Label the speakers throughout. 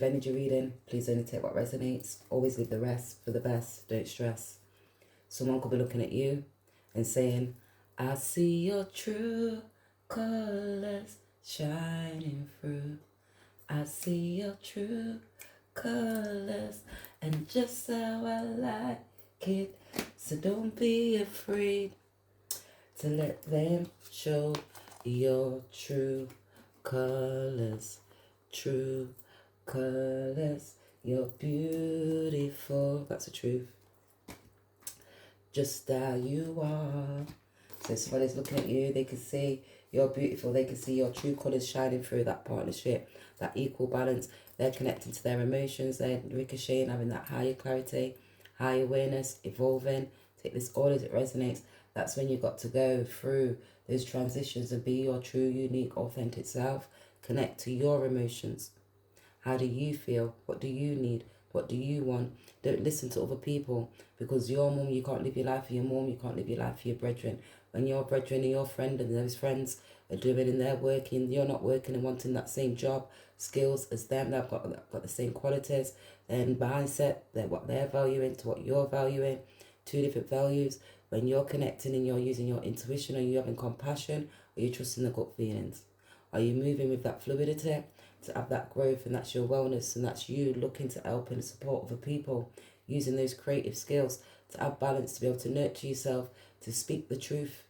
Speaker 1: Energy reading, please only take what resonates. Always leave the rest for the best. Don't stress. Someone could be looking at you and saying, I see your true colors shining through. I see your true colors and just how I like it. So don't be afraid to let them show your true colors. True colors. You're beautiful. That's the truth. Just how you are. So if somebody's looking at you, they can see you're beautiful. They can see your true colours shining through that partnership, that equal balance. They're connecting to their emotions. They're ricocheting, having that higher clarity, high awareness, evolving. Take this all as it resonates. That's when you've got to go through those transitions and be your true, unique, authentic self. Connect to your emotions. How do you feel? What do you need? What do you want? Don't listen to other people, because your mum, you can't live your life for your mum, you can't live your life for your brethren. When your brethren and your friend and those friends are doing and they're working, you're not working and wanting that same job, skills as them, they've got the same qualities, and mindset, they're what they're valuing to what you're valuing, two different values. When you're connecting and you're using your intuition, are you having compassion, or are you trusting the gut feelings? Are you moving with that fluidity to have that growth, and that's your wellness, and that's you looking to help and support other people, using those creative skills to add balance, to be able to nurture yourself, to speak the truth.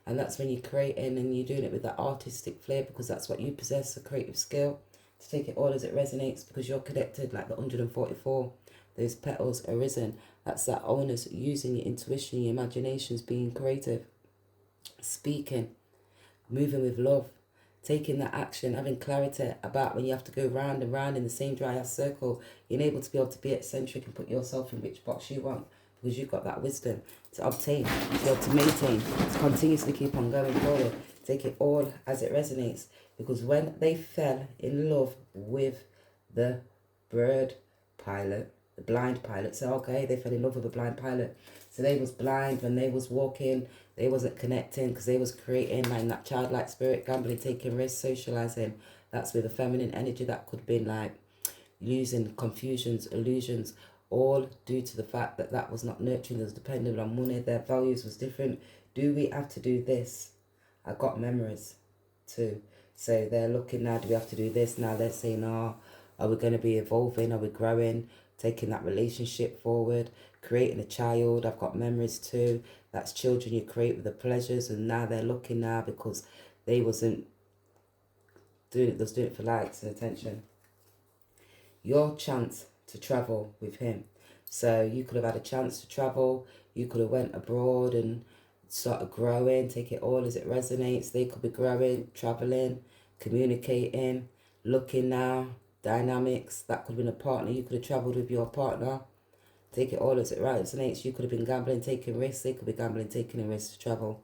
Speaker 1: And that's when you're creating and you're doing it with that artistic flair, because that's what you possess, a creative skill, to take it all as it resonates, because you're connected like the 144. Those petals are risen. That's that onus, using your intuition, your imaginations, being creative, speaking, moving with love, taking that action, having clarity about when you have to go round and round in the same dry ass circle. You're able to be able to be eccentric and put yourself in which box you want, because you've got that wisdom to obtain, to be able to maintain, to continuously keep on going forward. Take it all as it resonates, because when they fell in love with the bird pilot, the blind pilot, so okay, they fell in love with a blind pilot. So they was blind when they was walking, they wasn't connecting, because they was creating like that childlike spirit, gambling, taking risks, socializing. That's with the feminine energy that could be like losing, confusions, illusions, all due to the fact that that was not nurturing. They was dependent on money, their values was different. Do we have to do this? I got memories too. So they're looking now, do we have to do this? Now they're saying, oh, are we going to be evolving? Are we growing? Taking that relationship forward, creating a child. I've got memories too. That's children you create with the pleasures, and now they're looking now because they wasn't doing it, they was doing it for likes and attention. Your chance to travel with him. So you could have had a chance to travel, you could have went abroad and started growing, take it all as it resonates. They could be growing, traveling, communicating, looking now, dynamics. That could have been a partner. You could have travelled with your partner. Take it all as it resonates. You could have been gambling, taking risks. They could be gambling, taking a risk to travel.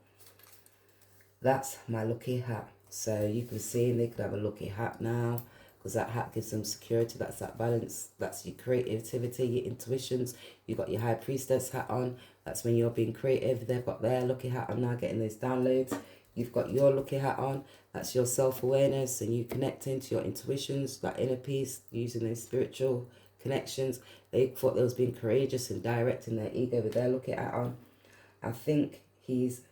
Speaker 1: That's my lucky hat. So you can see they could have a lucky hat now, because that hat gives them security. That's that balance. That's your creativity, your intuitions. You got your high priestess hat on. That's when you're being creative. They've got their lucky hat on now, getting those downloads. You've got your lucky hat on. That's your self-awareness and you connecting to your intuitions, that inner peace, using those spiritual connections. They thought they was being courageous and directing their ego with their lucky hat on. I think he's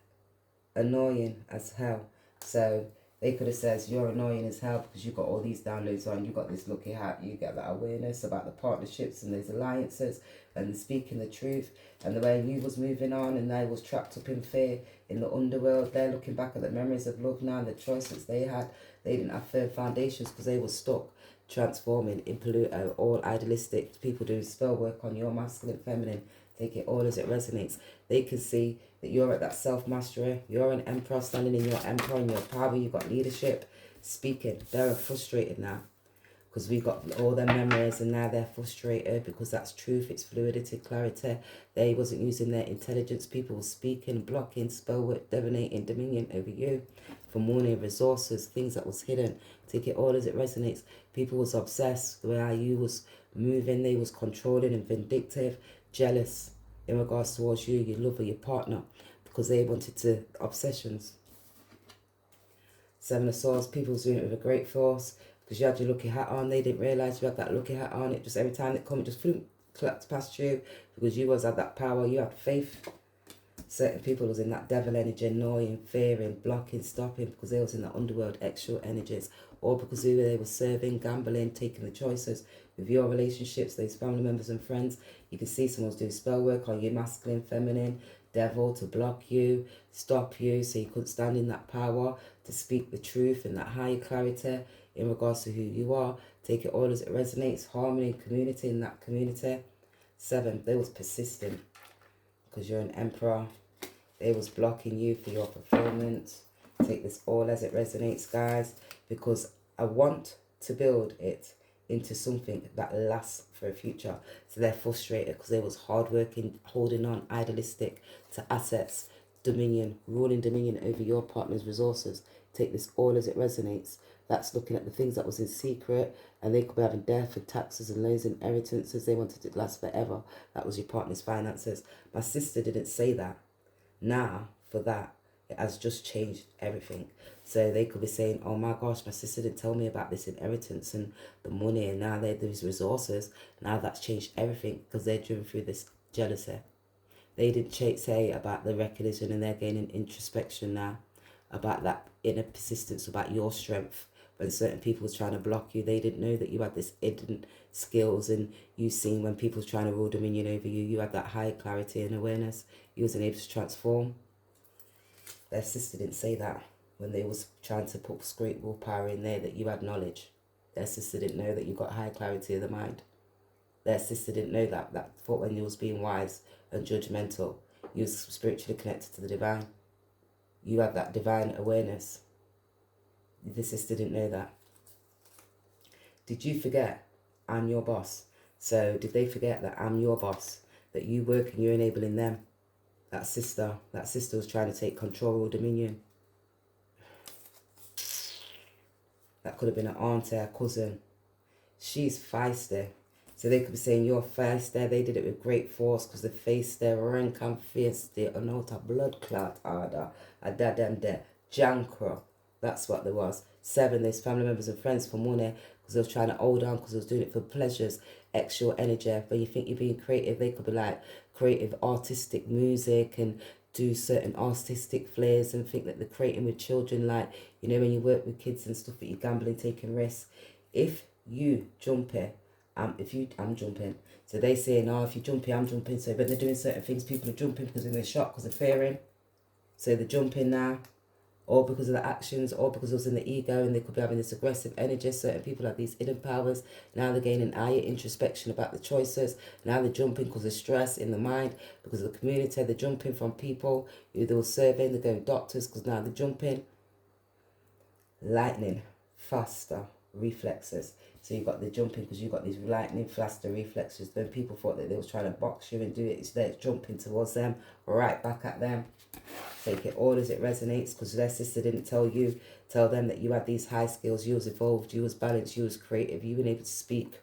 Speaker 1: annoying as hell. So they could have said, you're annoying as hell because you've got all these downloads on, you've got this lucky hat, you get that awareness about the partnerships and those alliances and speaking the truth, and the way you was moving on and they was trapped up in fear in the underworld. They're looking back at the memories of love now and the choices they had. They didn't have firm foundations because they were stuck transforming in Pluto, all idealistic. People doing spell work on your masculine, feminine. Take it all as it resonates. They can see that you're at that self-mastery. You're an emperor standing in your empire and your power. You've got leadership, speaking. They're frustrated now because we've got all their memories and now they're frustrated because that's truth. It's fluidity, clarity. They wasn't using their intelligence. People were speaking, blocking, spell work, divinating, dominion over you for money, resources, things that was hidden. Take it all as it resonates. People was obsessed. The way how you was moving, they was controlling and vindictive, jealous in regards towards you, your lover, your partner, because they wanted to, obsessions. Seven of Swords, people was doing it with a great force. Because you had your lucky hat on, they didn't realise you had that lucky hat on. It just, every time it come, it just clapped past you, because you had that power, you had faith. Certain people was in that devil energy, annoying, fearing, blocking, stopping, because they was in the underworld, extra energies, or because who they were serving, gambling, taking the choices. With your relationships, those family members and friends, you can see someone's doing spell work on you, masculine, feminine, devil, to block you, stop you, so you couldn't stand in that power, to speak the truth and that higher clarity in regards to who you are. Take it all as it resonates, harmony, community in that community. 7, they was persistent, because you're an emperor. They was blocking you for your fulfillment. Take this all as it resonates, guys, because I want to build it into something that lasts for a future. So they're frustrated because they was hardworking, holding on, idealistic to assets, dominion, ruling dominion over your partner's resources. Take this all as it resonates. That's looking at the things that was in secret, and they could be having death and taxes and loans and inheritances. They wanted it to last forever. That was your partner's finances. My sister didn't say that. Now, for that, it has just changed everything. So they could be saying, oh my gosh, my sister didn't tell me about this inheritance and the money, and now there's resources. Now that's changed everything, because they're driven through this jealousy. They didn't say about the recognition, and they're gaining introspection now, about that inner persistence, about your strength. When certain people was trying to block you, they didn't know that you had this hidden skills, and you seen when people was trying to rule dominion over you, you had that high clarity and awareness. You wasn't able to transform. Their sister didn't say that when they was trying to put great willpower in there, that you had knowledge. Their sister didn't know that you got high clarity of the mind. Their sister didn't know that thought when you was being wise and judgmental, you was spiritually connected to the divine. You had that divine awareness. The sister didn't know that. Did you forget I'm your boss? So did they forget that I'm your boss? That you work and you're enabling them? That sister was trying to take control or dominion. That could have been an auntie, a cousin. She's feisty. So they could be saying you're feisty. They did it with great force because they faced their rank and feisty, a note of blood clot harder, a dad and de jankro. That's what there was. 7, there's family members and friends for money, because they was trying to hold on, because they was doing it for pleasures, extra energy. When you think you're being creative, they could be like creative, artistic music, and do certain artistic flares, and think that they're creating with children, like, you know, when you work with kids and stuff, that you're gambling, taking risks. If you jump in, I'm jumping. So they saying, oh, if you jump in, I'm jumping. So when they're doing certain things, people are jumping because they're shocked, because they're fearing. So they're jumping now, or because of the actions, or because it was in the ego, and they could be having this aggressive energy. Certain people have these hidden powers. Now they're gaining higher introspection about the choices. Now they're jumping because of stress in the mind, because of the community. They're jumping from people who they were serving. They're going doctors, because now they're jumping. Lightning, faster, reflexes. So you got the jumping because you got these lightning, faster reflexes. When people thought that they was trying to box you and do it, they're jumping towards them, right back at them. Take it all as it resonates, because their sister didn't tell them that you had these high skills, you was evolved, you was balanced, you was creative, you were able to speak,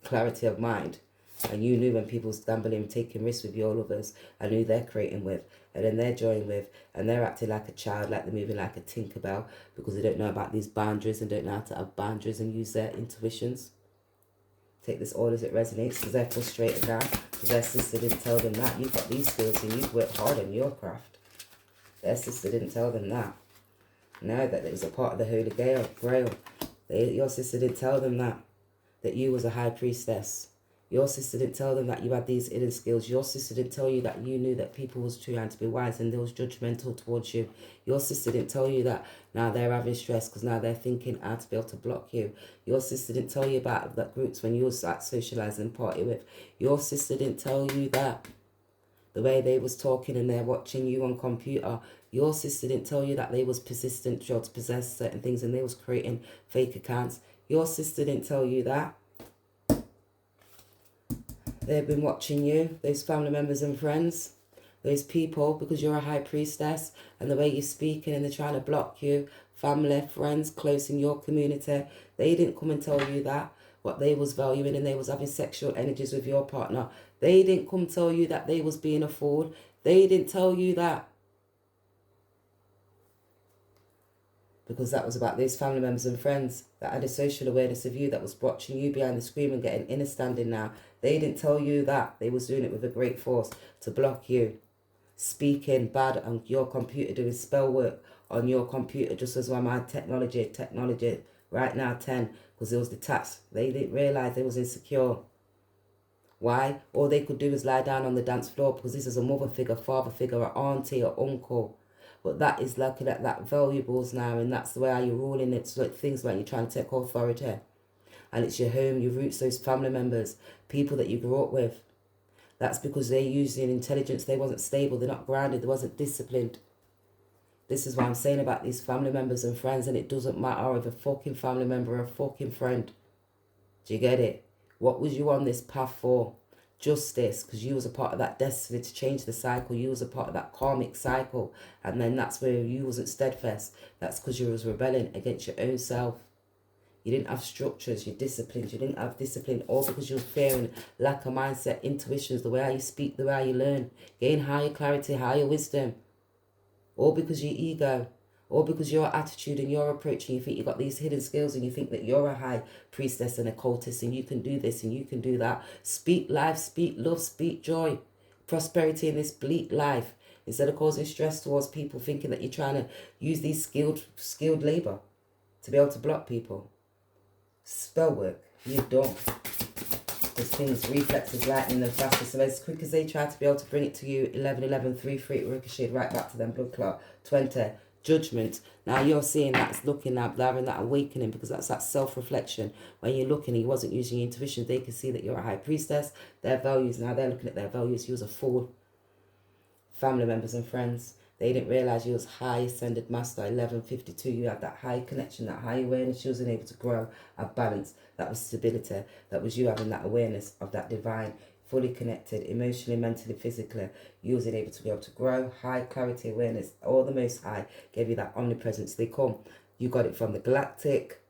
Speaker 1: clarity of mind. And you knew when people was gambling, taking risks with your lovers, and who they're creating with, and then they're joining with, and they're acting like a child, like they're moving like a Tinkerbell, because they don't know about these boundaries and don't know how to have boundaries and use their intuitions. Take this all as it resonates, because they're frustrated now, because their sister didn't tell them that. You've got these skills and you've worked hard on your craft. Their sister didn't tell them that. No, that it was a part of the Holy Grail. Your sister didn't tell them that you was a high priestess. Your sister didn't tell them that you had these hidden skills. Your sister didn't tell you that you knew that people was trying to be wise and they was judgmental towards you. Your sister didn't tell you that now they're having stress because now they're thinking how to be able to block you. Your sister didn't tell you about that groups when you was like socialising and party with. Your sister didn't tell you that the way they was talking and they're watching you on computer. Your sister didn't tell you that they was persistent, tried to possess certain things and they was creating fake accounts. Your sister didn't tell you that. They've been watching you, those family members and friends, those people, because you're a high priestess and the way you're speaking and they're trying to block you, family, friends, close in your community. They didn't come and tell you that, what they was valuing and they was having sexual energies with your partner. They didn't come tell you that they was being a fool. They didn't tell you that. because that was about those family members and friends that had a social awareness of you, that was watching you behind the screen and getting inner standing now. They didn't tell you that. They was doing it with a great force to block you. Speaking bad on your computer, doing spell work on your computer, just as well my technology right now 10, because it was detached. They didn't realise they was insecure. Why? All they could do was lie down on the dance floor, because this is a mother figure, father figure, or auntie or uncle. But that is looking at that valuables now, and that's the way how you're ruling it. So like things like you're trying to take authority. And it's your home, your roots, those family members, people that you grew up with. That's because they're using intelligence. They wasn't stable. They're not grounded. They wasn't disciplined. This is what I'm saying about these family members and friends. And it doesn't matter if a fucking family member or a fucking friend. Do you get it? What was you on this path for? Justice, because you was a part of that destiny to change the cycle. You was a part of that karmic cycle. And then that's where you wasn't steadfast. That's because you was rebelling against your own self. You didn't have structures, you're disciplined. You didn't have discipline, all because you're fearing lack of mindset, intuitions, the way how you speak, the way how you learn. Gain higher clarity, higher wisdom. All because your ego. All because your attitude and your approach, and you think you got these hidden skills, and you think that you're a high priestess and occultist, and you can do this and you can do that. Speak life, speak love, speak joy. Prosperity in this bleak life. Instead of causing stress towards people, thinking that you're trying to use these skilled labor to be able to block people. Spell work, you're done. There's things, reflexes, lightning, and faster. So as quick as they try to be able to bring it to you, 11, 11, 3, 3, ricocheted right back to them, blood clot. 20, judgment. Now you're seeing that's looking at, having that awakening, because that's that self-reflection. When you're looking and you wasn't using your intuition, they can see that you're a high priestess. Their values, now they're looking at their values. You was a fool. Family members and friends. They didn't realise you was high ascended master, 1152. You had that high connection, that high awareness. You wasn't able to grow, have balance. That was stability. That was you having that awareness of that divine, fully connected, emotionally, mentally, physically. You wasn't able to be able to grow, high clarity, awareness. All the most high gave you that omnipresence. They come. You got it from the galactic.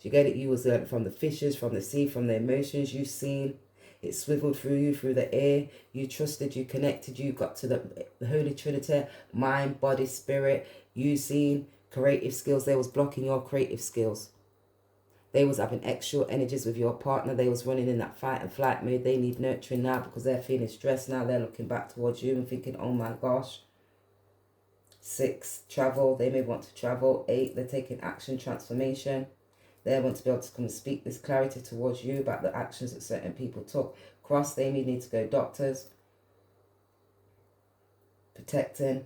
Speaker 1: Do you get it? You was learned from the fishes, from the sea, from the emotions you've seen. It swiveled through you, through the air. You trusted, you connected, you got to the Holy Trinity, mind, body, spirit. You seen creative skills. They was blocking your creative skills. They was having extra energies with your partner. They was running in that fight and flight mode. They need nurturing now because they're feeling stressed now. They're looking back towards you and thinking, oh my gosh. 6, travel. They may want to travel. 8, they're taking action, transformation. They want to be able to come and speak this clarity towards you about the actions that certain people took. Cross, they may need to go doctors. Protecting.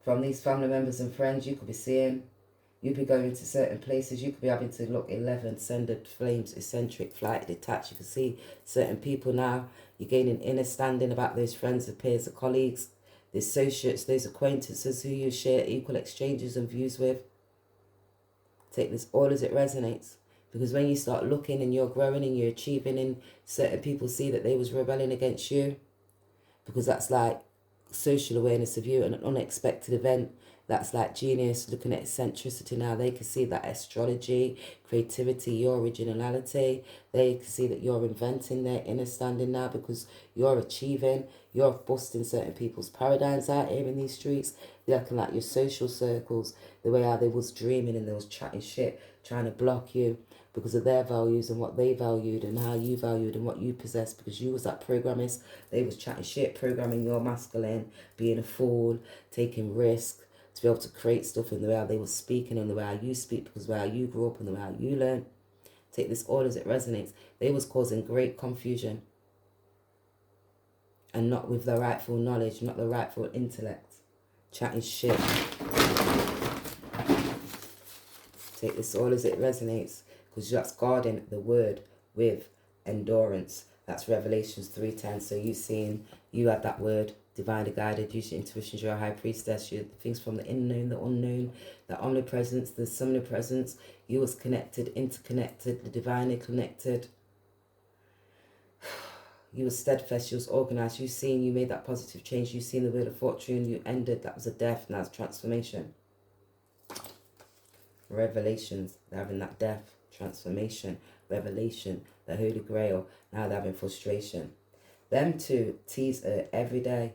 Speaker 1: From these family members and friends, you could be seeing. You'd be going to certain places. You could be having to look 11, sended flames, eccentric, flight, detached. You can see certain people now. You're gaining inner standing about those friends, the peers, the colleagues, the associates, those acquaintances who you share equal exchanges and views with. Take this all as it resonates, because when you start looking and you're growing and you're achieving, and certain people see that they was rebelling against you, because that's like social awareness of you and an unexpected event. That's like genius looking at eccentricity now. They can see that astrology, creativity, your originality. They can see that you're inventing their inner standing now, because you're achieving. You're busting certain people's paradigms out here in these streets. They're looking like your social circles, the way how they was dreaming and they was chatting shit, trying to block you because of their values and what they valued and how you valued and what you possessed, because you was that programmist. They was chatting shit, programming your masculine, being a fool, taking risk, to be able to create stuff in the way how they were speaking and the way how you speak, because the way how you grew up and the way how you learn. Take this all as it resonates. They was causing great confusion, and not with the rightful knowledge, not the rightful intellect. Chatting shit. Take this all as it resonates, because that's guarding the word with endurance. That's Revelations 3:10. So you seen, you have that word, divinely guided, use your intuition, you're a high priestess, you're things from the unknown, the omnipresence, the omnipresence. You was connected, interconnected, the divinely connected. You was steadfast, you was organized, you seen, you made that positive change, you seen the wheel of fortune, you ended, that was a death, now it's transformation. Revelations, they're having that death, transformation, revelation, the Holy Grail, now they're having frustration. Them two tease her every day,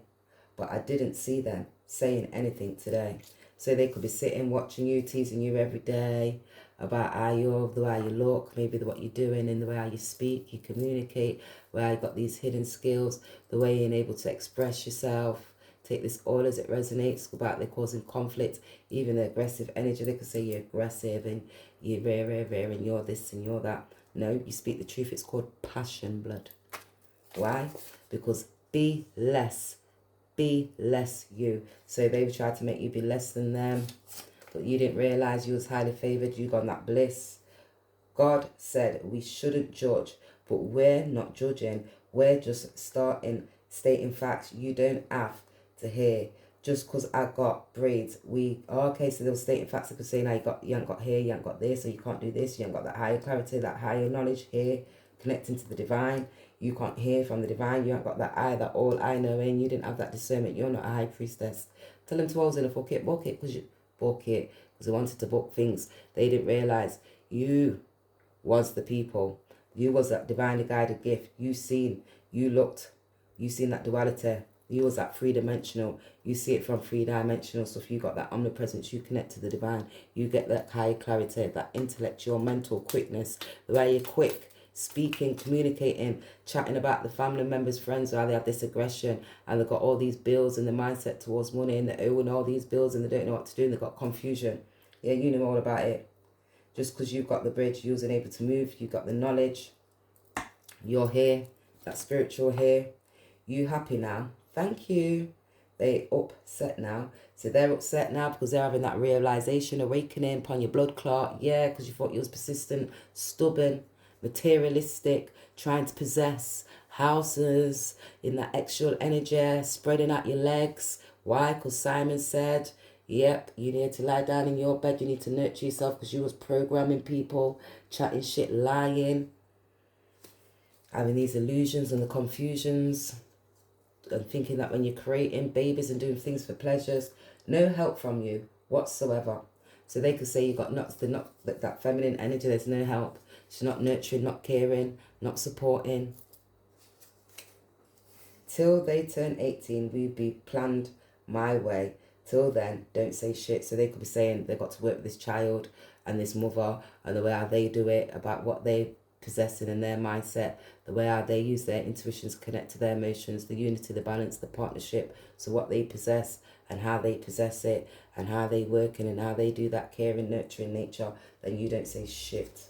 Speaker 1: but I didn't see them saying anything today. So they could be sitting, watching you, teasing you every day about how you're, the way you look, maybe what you're doing, and the way how you speak, you communicate, where you got these hidden skills, the way you're able to express yourself. Take this all as it resonates about they're causing conflict, even the aggressive energy. They could say you're aggressive and you're rare, and you're this and you're that. No, you speak the truth. It's called passion blood. Why? Because be less you. So they would try to make you be less than them, but you didn't realize you was highly favored. You got on that bliss. God said we shouldn't judge, but we're not judging. We're just stating facts. You don't have to hear. Just because I got braids, okay, so they were stating facts. They could say, now you ain't got hair, you ain't got this, or you can't do this, you ain't got that higher clarity, that higher knowledge here, connecting to the divine. You can't hear from the divine, you ain't got that eye, that all I know, and you didn't have that discernment. You're not a high priestess. Tell them to always in a bucket, because they wanted to book things. They didn't realize you was the people. You was that divinely guided gift. You seen that duality. You was that three-dimensional. You see it from three-dimensional stuff. You got that omnipresence. You connect to the divine. You get that high clarity, that intellectual, mental quickness. The way you're quick, speaking, communicating, chatting about the family members, friends, how they have this aggression and they've got all these bills and the mindset towards money and they owe all these bills and they don't know what to do and they've got confusion. Yeah, you know all about it. Just because you've got the bridge, you wasn't able to move. You got the knowledge. You're here. That spiritual here. You happy now? Thank you. They upset now. So they're upset now because they're having that realization, awakening upon your blood clot. Yeah, because you thought you was persistent, stubborn, materialistic, trying to possess houses in that extra energy, spreading out your legs. Why? Because Simon said, yep, you need to lie down in your bed. You need to nurture yourself because you was programming people, chatting shit, lying, having these illusions and the confusions, and thinking that when you're creating babies and doing things for pleasures, no help from you whatsoever. So they could say you got that feminine energy. There's no help. She's not nurturing, not caring, not supporting. Till they turn 18, we'd be planned my way. Till then, don't say shit. So they could be saying they've got to work with this child and this mother and the way how they do it, about what they possessing in their mindset, the way how they use their intuitions, connect to their emotions, the unity, the balance, the partnership. So what they possess and how they possess it and how they work and how they do that caring, nurturing nature, then you don't say shit.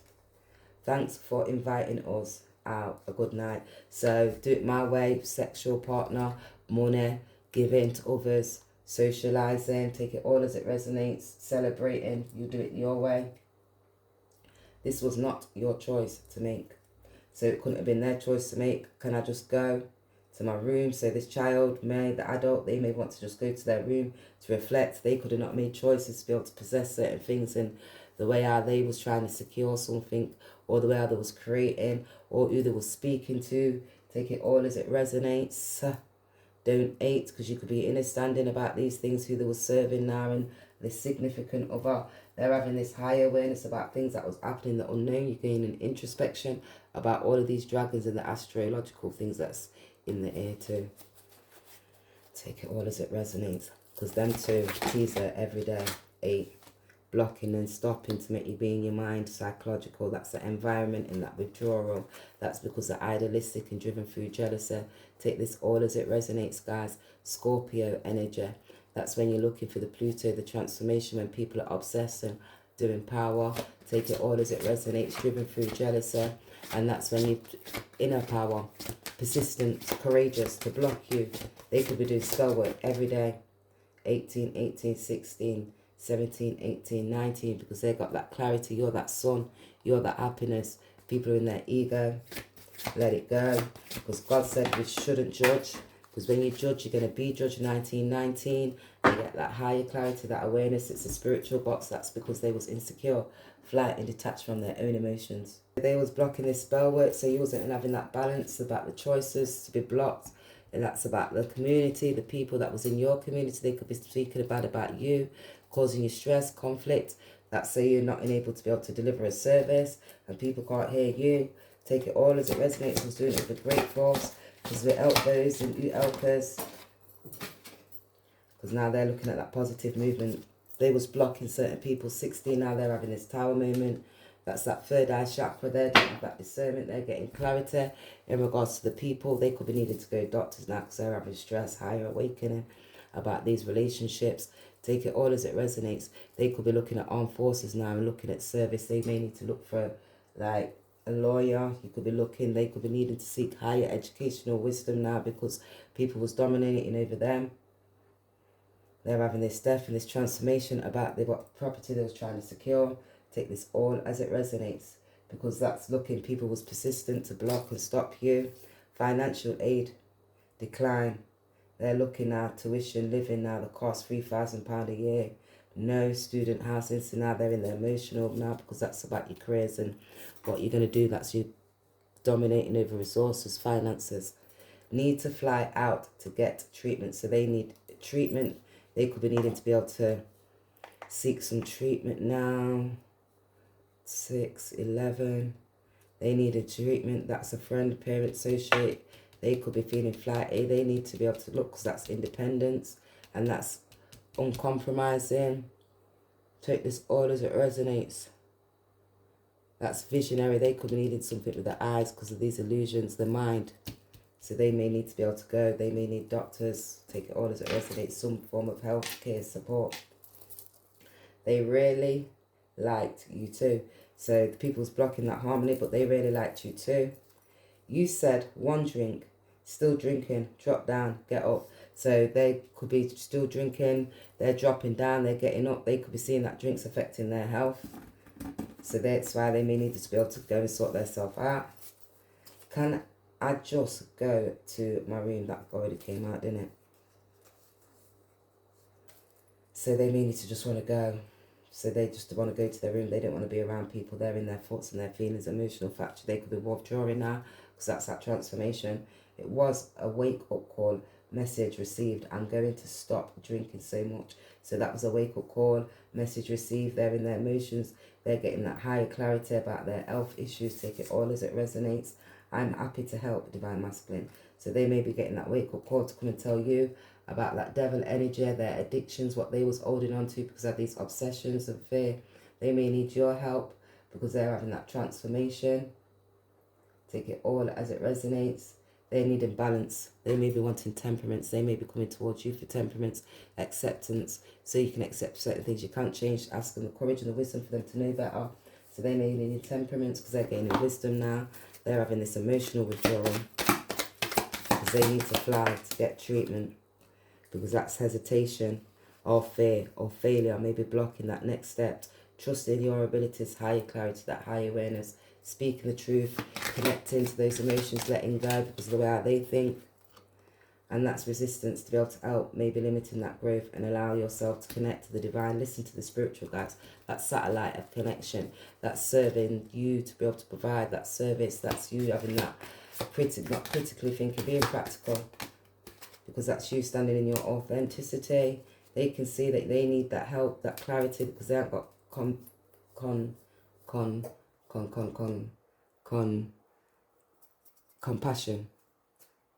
Speaker 1: Thanks for inviting us out. A good night. So do it my way. Sexual partner, money, giving to others, socializing, take it all as it resonates, celebrating. You do it your way. This was not your choice to make. So it couldn't have been their choice to make. Can I just go to my room? So this child, the adult, they may want to just go to their room to reflect. They could have not made choices to be able to possess certain things in the way how they was trying to secure something, or the way how they was creating, or who they was speaking to. Take it all as it resonates. Don't hate, because you could be understanding about these things, who they were serving now and the significant other. They're having this higher awareness about things that was happening, the unknown. You're gaining introspection about all of these dragons and the astrological things that's in the air too. Take it all as it resonates. Because them two teaser every day. 8. Blocking and stopping to make you be in your mind. Psychological. That's the environment and that withdrawal. That's because they're idealistic and driven through jealousy. Take this all as it resonates, guys. Scorpio energy. That's when you're looking for the Pluto, the transformation, when people are obsessed and doing power. Take it all as it resonates, driven through jealousy. And that's when you inner power, persistent, courageous, to block you. They could be doing spell work every day. 18, 18, 16, 17, 18, 19, because they got that clarity. You're that sun. You're that happiness. People are in their ego. Let it go. Because God said we shouldn't judge. Because when you judge, you're going to be judged. 1919, you get that higher clarity, that awareness. It's a spiritual box. That's because they was insecure, flight and detached from their own emotions. They was blocking this spell work, so you wasn't having that balance about the choices to be blocked. And that's about the community, the people that was in your community. They could be speaking about you, causing you stress, conflict. That's so you're not able to be able to deliver a service and people can't hear you. Take it all as it resonates. I was doing it with great force. Because we help those and you help us. Because now they're looking at that positive movement. they was blocking certain people. 16, now they're having this tower moment. That's that third eye chakra there. Don't have that discernment. They're getting clarity in regards to the people. They could be needing to go to doctors now because they're having stress, higher awakening about these relationships. Take it all as it resonates. They could be looking at armed forces now and looking at service. They may need to look for like a lawyer. You could be looking. They could be needing to seek higher educational wisdom now because people was dominating over them. They're having this death and this transformation about the property they was trying to secure. Take this all as it resonates because that's looking, people was persistent to block and stop you. Financial aid, decline. They're looking now, tuition, living now, the cost, £3,000 a year. No student housing, so now they're in the emotional now because that's about your careers and what you're going to do. That's you dominating over resources, finances. Need to fly out to get treatment. So they need treatment. They could be needing to be able to seek some treatment now. 6, 11. They need a treatment. That's a friend, parent, associate. They could be feeling flighty. They need to be able to look because that's independence and that's uncompromising. Take this all as it resonates. That's visionary. They could be needing something with their eyes because of these illusions, the mind. So they may need to be able to go. They may need doctors. Take it all as it resonates. Some form of healthcare support. They really liked you too. So the people's blocking that harmony, but they really liked you too. You said one drink, still drinking, drop down, get up. So they could be still drinking, they're dropping down, they're getting up. They could be seeing that drink's affecting their health. So that's why they may need to be able to go and sort themselves out. Can I just go to my room? That already came out, didn't it? So they may need to just want to go. So they just want to go to their room. They don't want to be around people. They're in their thoughts and their feelings, emotional factor. They could be withdrawing now because that's that transformation. It was a wake-up call, message received. I'm going to stop drinking so much. So that was a wake-up call, message received. They're in their emotions. They're getting that higher clarity about their health issues. Take it all as it resonates. I'm happy to help, Divine Masculine. So they may be getting that wake-up call to come and tell you about that devil energy, their addictions, what they was holding on to because of these obsessions and fear. They may need your help because they're having that transformation. Take it all as it resonates. They need balance. They may be wanting temperaments. They may be coming towards you for temperaments, acceptance, so you can accept certain things you can't change. Ask them the courage and the wisdom for them to know better. So they may need temperaments because they're gaining wisdom now. They're having this emotional withdrawal because they need to fly to get treatment because that's hesitation or fear or failure, maybe blocking that next step. Trust in your abilities, higher clarity, that higher awareness, speaking the truth, connecting to those emotions, letting go because of the way how they think. And that's resistance to be able to help, maybe limiting that growth and allow yourself to connect to the divine, listen to the spiritual guides, that satellite of connection, that's serving you to be able to provide that service, that's you having that not critically thinking, being practical, because that's you standing in your authenticity. They can see that they need that help, that clarity, because they haven't got compassion.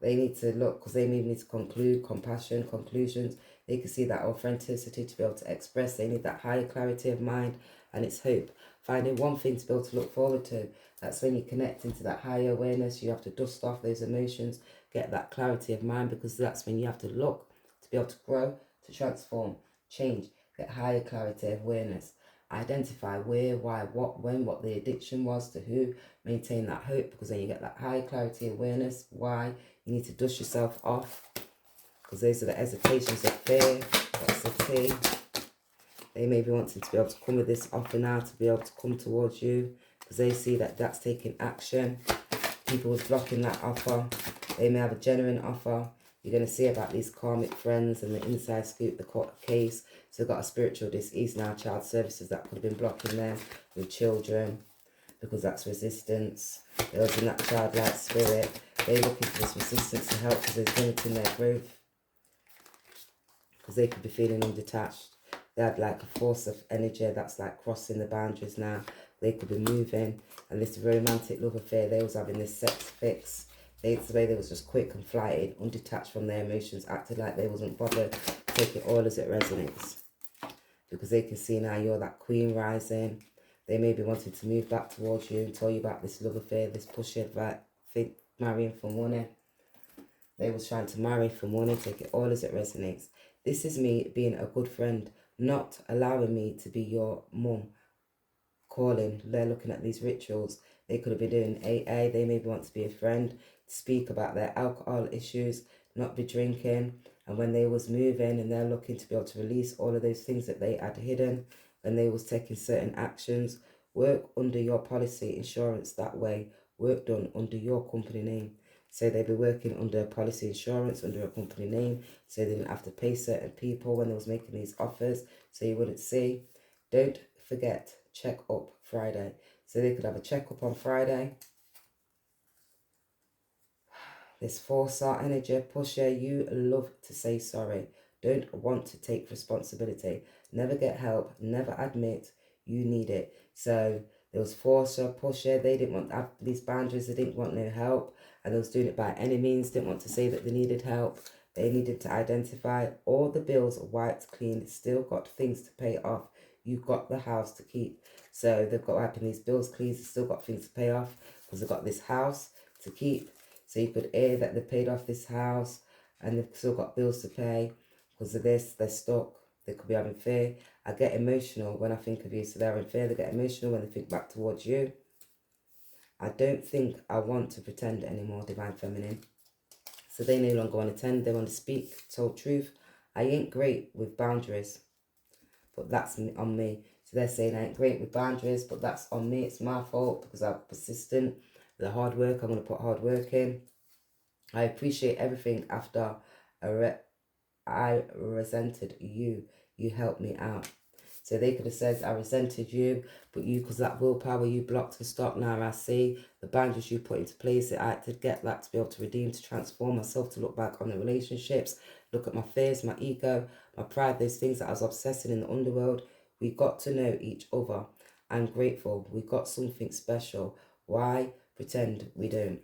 Speaker 1: They need to look, because they need to conclude, compassion, conclusions. They can see that authenticity to be able to express. They need that higher clarity of mind, and it's hope. Finding one thing to be able to look forward to. That's when you connect into that higher awareness. You have to dust off those emotions, get that clarity of mind, because that's when you have to look to be able to grow, to transform, change, get higher clarity of awareness. Identify where, why, what, when, what the addiction was, to who. Maintain that hope, because then you get that higher clarity awareness. Why? You need to dust yourself off, because those are the hesitations of fear. That's the T. They may be wanting to be able to come with this offer now, to be able to come towards you, because they see that that's taking action. People was blocking that offer. They may have a genuine offer. You're going to see about these karmic friends and the inside scoop, the court case. So they've got a spiritual dis-ease now, child services that could have been blocking them with children, because that's resistance. They're in that childlike spirit. They're looking for this resistance to help because they're limiting their growth, because they could be feeling undetached. They had like a force of energy that's like crossing the boundaries now. They could be moving, and this romantic love affair, they was having this sex fix. The way they was just quick and flighted, undetached from their emotions, acted like they wasn't bothered. Take it all as it resonates. because they can see now you're that queen rising. They may be wanting to move back towards you and tell you about this love affair, this pusher, right? Think marrying for money. They was trying to marry for money. Take it all as it resonates. This is me being a good friend, not allowing me to be your mum. Calling, they're looking at these rituals. They could have been doing AA. They maybe want to be a friend, speak about their alcohol issues, not be drinking. And when they was moving and they're looking to be able to release all of those things that they had hidden, when they was taking certain actions, work under your policy insurance that way, work done under your company name. So they'd be working under a policy insurance, under a company name, so they didn't have to pay certain people when they was making these offers, so you wouldn't see. Don't forget, check up Friday. So they could have a check-up on Friday. This 4-star energy pusher, you love to say sorry. Don't want to take responsibility. Never get help. Never admit you need it. So there was 4-star pusher. They didn't want to have these boundaries. They didn't want no help. And they was doing it by any means. Didn't want to say that they needed help. They needed to identify all the bills wiped clean. Still got things to pay off. You've got the house to keep. So they've got wiping these bills clean. They've still got things to pay off because they've got this house to keep. So you could air that they paid off this house and they've still got bills to pay. Because of this, they're stuck. They could be having fear. I get emotional when I think of you. So they're in fear. They get emotional when they think back towards you. I don't think I want to pretend anymore, Divine Feminine. So they no longer want to pretend. They want to speak, tell truth. I ain't great with boundaries, but that's on me. So they're saying I ain't great with boundaries, but that's on me. It's my fault because I'm persistent. The hard work, I'm going to put hard work in. I appreciate everything after I resented you. You helped me out. So they could have said, I resented you, but you, because that willpower you blocked and stopped, now I see the boundaries you put into place. I had to get that to be able to redeem, to transform myself, to look back on the relationships, look at my fears, my ego, my pride, those things that I was obsessing in the underworld. We got to know each other. I'm grateful. We got something special. Why pretend we don't?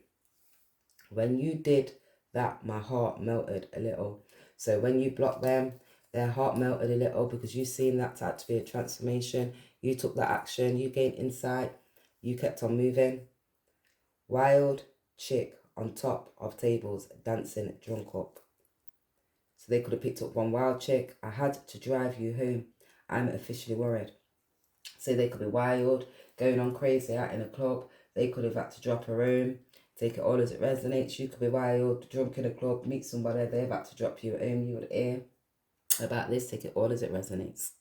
Speaker 1: When you did that, my heart melted a little. So when you blocked them, their heart melted a little because you seen that to actually be a transformation. You took that action, you gained insight, you kept on moving. Wild chick on top of tables, dancing drunk up. So they could have picked up one wild chick. I had to drive you home. I'm officially worried. So they could be wild, going on crazy out in a club. They could have had to drop a room. Take it all as it resonates. You could be wild, drunk in a club, meet somebody, they're about to drop you at home. You would hear about this. Take it all as it resonates.